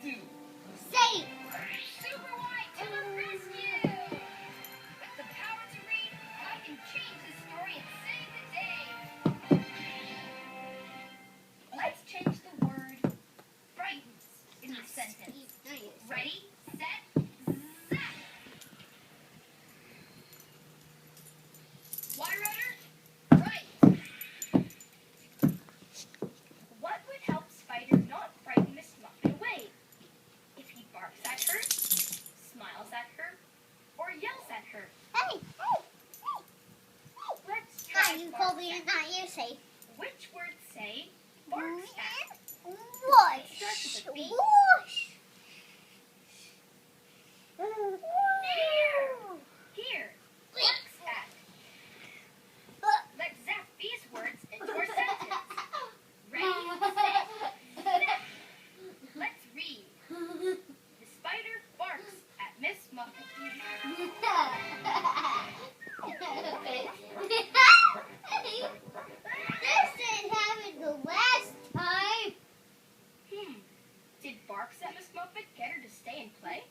do? Say. Super White to the rescue! With the power to read, I can change the story and save the day. Let's change the word frightens in the sentence. Ready, set, zap! Water Runner, right! What would help Spider not frighten Miss Muffet away? If he barks at her, smiles at her, or yells at her. Hey. Let's Hi, try you barks told me at. it's not you say. Which words say barks at? Whoosh. Starts with a B. Whoosh. Here, barks at. Let's zap these words into our sentence. Ready, set, snap. Let's read. The spider barks at Miss Muffet. This didn't happen the last time. Did barks at Miss Muffet get her to stay and play?